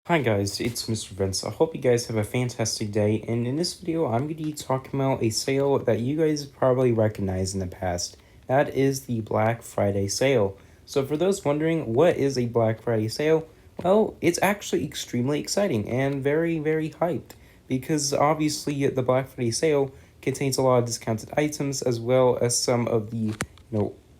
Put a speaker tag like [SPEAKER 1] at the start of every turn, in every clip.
[SPEAKER 1] Hi guys, it's Mr. Vince. I hope you guys have a fantastic day, and in this video I'm going to be talking about a sale that you guys probably recognized in the past. That is the Black Friday sale. So for those wondering what is a Black Friday sale, well, it's actually extremely exciting and very hyped because obviously the Black Friday sale contains a lot of discounted items as well as some of the,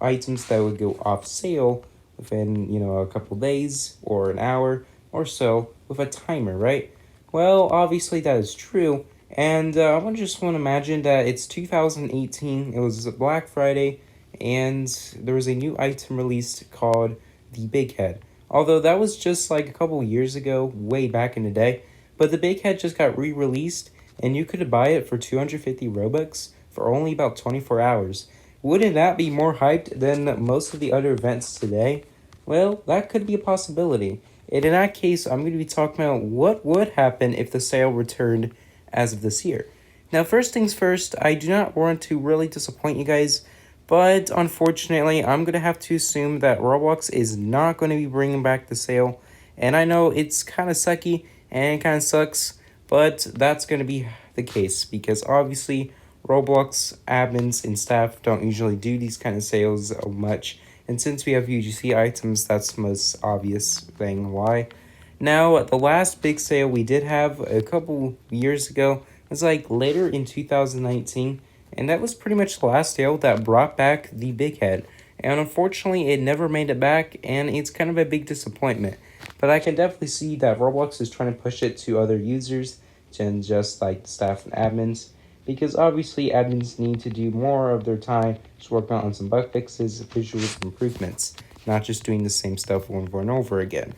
[SPEAKER 1] items that would go off sale within, a couple days or an hour or so with a timer, right? Well, obviously that is true, and I just want to imagine that it's 2018, it was Black Friday, and there was a new item released called the Bighead. Although that was just like a couple years ago, way back in the day, but the Bighead just got re-released, and you could buy it for 250 Robux for only about 24 hours. Wouldn't that be more hyped than most of the other events today? Well, that could be a possibility. And in that case, I'm going to be talking about what would happen if the sale returned as of this year. Now, first things first, I do not want to really disappoint you guys, but unfortunately, I'm going to have to assume that Roblox is not going to be bringing back the sale. And I know it's kind of sucky and it kind of sucks, but that's going to be the case because obviously Roblox admins and staff don't usually do these kind of sales much, and since we have UGC items, that's the most obvious thing why. Now, the last big sale we did have a couple years ago was like later in 2019, and that was pretty much the last sale that brought back the Bighead. And unfortunately, it never made it back, and it's kind of a big disappointment. But I can definitely see that Roblox is trying to push it to other users than just like the staff and admins, because obviously admins need to do more of their time just working on some bug fixes, visual improvements, not just doing the same stuff over and over again.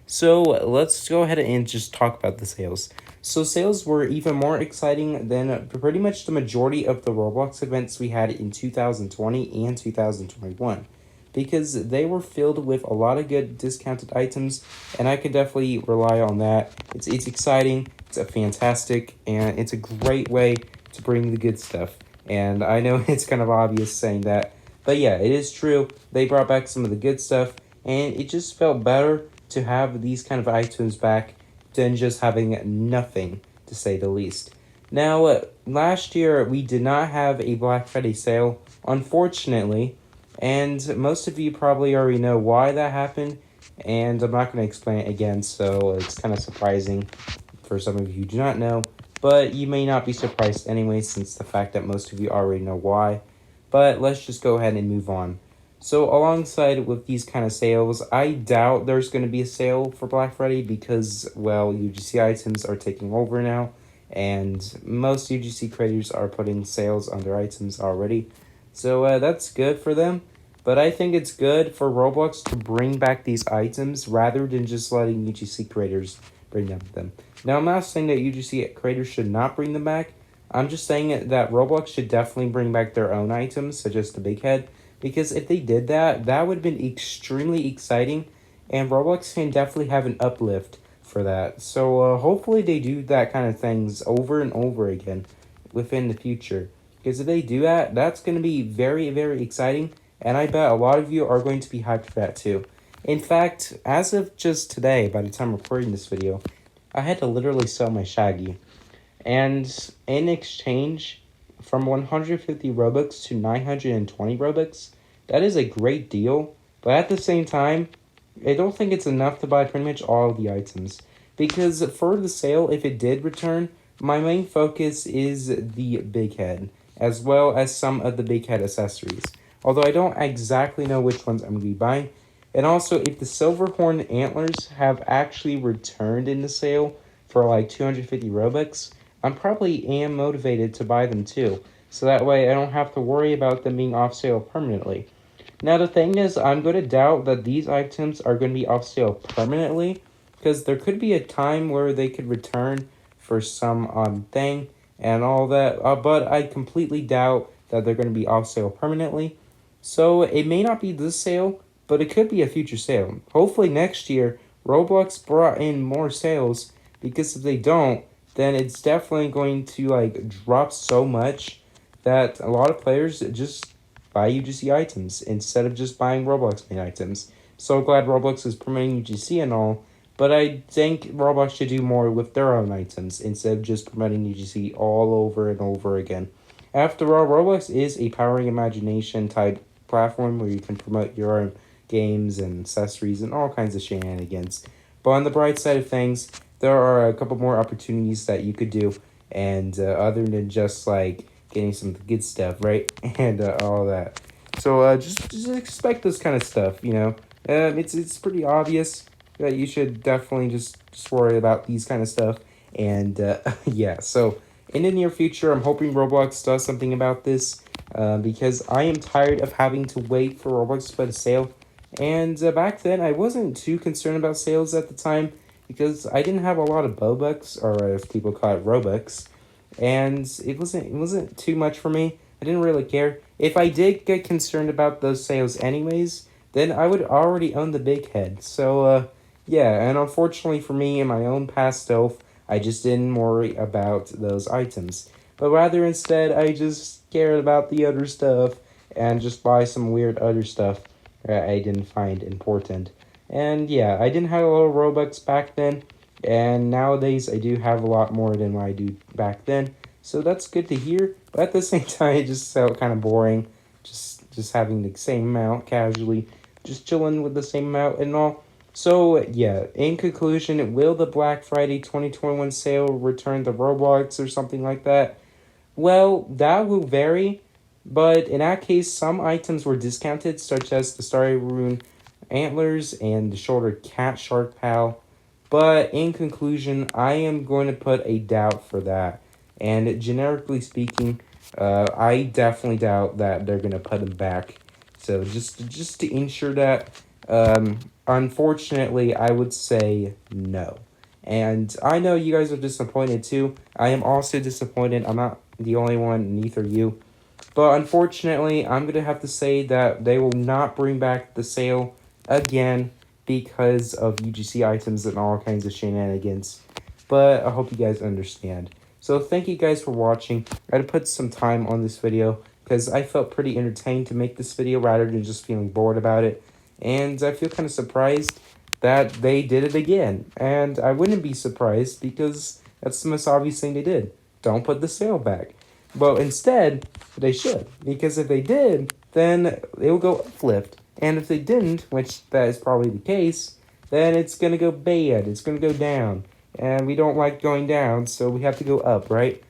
[SPEAKER 1] So let's go ahead and just talk about the sales. So sales were even more exciting than pretty much the majority of the Roblox events we had in 2020 and 2021 because they were filled with a lot of good discounted items, and I could definitely rely on that. It's exciting, it's a fantastic, and it's a great way to bring the good stuff. And I know it's kind of obvious saying that, but yeah, it is true. They brought back some of the good stuff, and it just felt better to have these kind of items back than just having nothing, to say the least. Now, last year we did not have a Black Friday sale, unfortunately, and most of you probably already know why that happened, and I'm not going to explain it again, so it's kind of surprising for some of you who do not know, but you may not be surprised anyway since the fact that most of you already know why. But let's just go ahead and move on. So alongside with these kind of sales, I doubt there's going to be a sale for Black Friday because, well, UGC items are taking over now, and most UGC creators are putting sales on their items already. So that's good for them, but I think it's good for Roblox to bring back these items rather than just letting UGC creators bring them. Now, I'm not saying that UGC creators should not bring them back. I'm just saying that Roblox should definitely bring back their own items, such as the Bighead, because if they did that, that would have been extremely exciting, and Roblox can definitely have an uplift for that. So hopefully they do that kind of things over and over again within the future. Because if they do that, that's going to be very exciting, and I bet a lot of you are going to be hyped for that too. In fact, as of just today, by the time I'm recording this video, I had to literally sell my Shaggy. And in exchange, from 150 Robux to 920 Robux, that is a great deal. But at the same time, I don't think it's enough to buy pretty much all of the items. Because for the sale, if it did return, my main focus is the Bighead, as well as some of the Bighead accessories. Although I don't exactly know which ones I'm going to be buying. And also, if the Silverthorn Antlers have actually returned in the sale for like 250 Robux, I'm probably am motivated to buy them too. So that way I don't have to worry about them being off sale permanently. Now the thing is, I'm going to doubt that these items are going to be off sale permanently, because there could be a time where they could return for some thing and all that, but I completely doubt that they're going to be off sale permanently. So it may not be this sale, but it could be a future sale. Hopefully next year, Roblox brought in more sales, because if they don't, then it's definitely going to like drop so much that a lot of players just buy UGC items instead of just buying Roblox made items. So glad Roblox is promoting UGC and all, But I think Roblox should do more with their own items instead of just promoting UGC all over and over again. After all, Roblox is a powering imagination type platform where you can promote your own games and accessories and all kinds of shenanigans. But on the bright side of things, there are a couple more opportunities that you could do, and other than just like getting some good stuff, right? And all that. So just expect this kind of stuff, you know. It's pretty obvious that you should definitely just worry about these kind of stuff. And yeah, so in the near future, I'm hoping Roblox does something about this because I am tired of having to wait for Roblox to put a sale. And back then, I wasn't too concerned about sales at the time because I didn't have a lot of Bobucks, or as people call it, Robux, and it wasn't too much for me. I didn't really care. If I did get concerned about those sales anyways, then I would already own the Bighead. So yeah, and unfortunately for me in my own past self, I just didn't worry about those items. But rather instead, I just cared about the other stuff and just buy some weird other stuff that I didn't find important. And yeah, I didn't have a lot of Robux back then, and nowadays I do have a lot more than what I do back then. So that's good to hear, but at the same time, it just felt kind of boring, just having the same amount casually, just chilling with the same amount and all. So yeah, in conclusion, will the Black Friday 2021 sale return to Roblox or something like that? Well, that will vary, but in that case, some items were discounted, such as the Starry Rune Antlers and the Shoulder Cat Shark Pal. But in conclusion, I am going to put a doubt for that. And generically speaking, I definitely doubt that they're going to put them back. So just to ensure that, unfortunately, I would say no. And I know you guys are disappointed too. I am also disappointed. I'm not the only one, neither you. But unfortunately, I'm going to have to say that they will not bring back the sale again because of UGC items and all kinds of shenanigans. But I hope you guys understand. So thank you guys for watching. I had to put some time on this video because I felt pretty entertained to make this video rather than just feeling bored about it. And I feel kind of surprised that they did it again. And I wouldn't be surprised because that's the most obvious thing they did. Don't put the sale back. Well, instead, they should. Because if they did, then it will go flipped. And if they didn't, which that is probably the case, then it's going to go bad. It's going to go down. And we don't like going down, so we have to go up, right?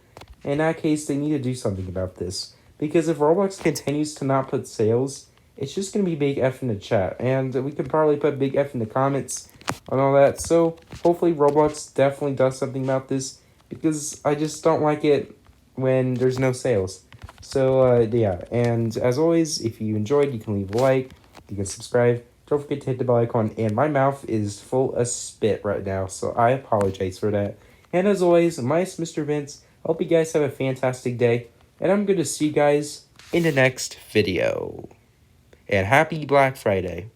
[SPEAKER 1] In that case, they need to do something about this. Because if Roblox continues to not put sales, it's just going to be big F in the chat. And we could probably put big F in the comments on all that. So hopefully Roblox definitely does something about this. Because I just don't like it when there's no sales. So yeah, and as always, if you enjoyed, you can leave a like, you can subscribe. Don't forget to hit the bell icon, and my mouth is full of spit right now, so I apologize for that. And as always, my name's Mr. Vince. I hope you guys have a fantastic day, and I'm going to see you guys in the next video. And happy Black Friday.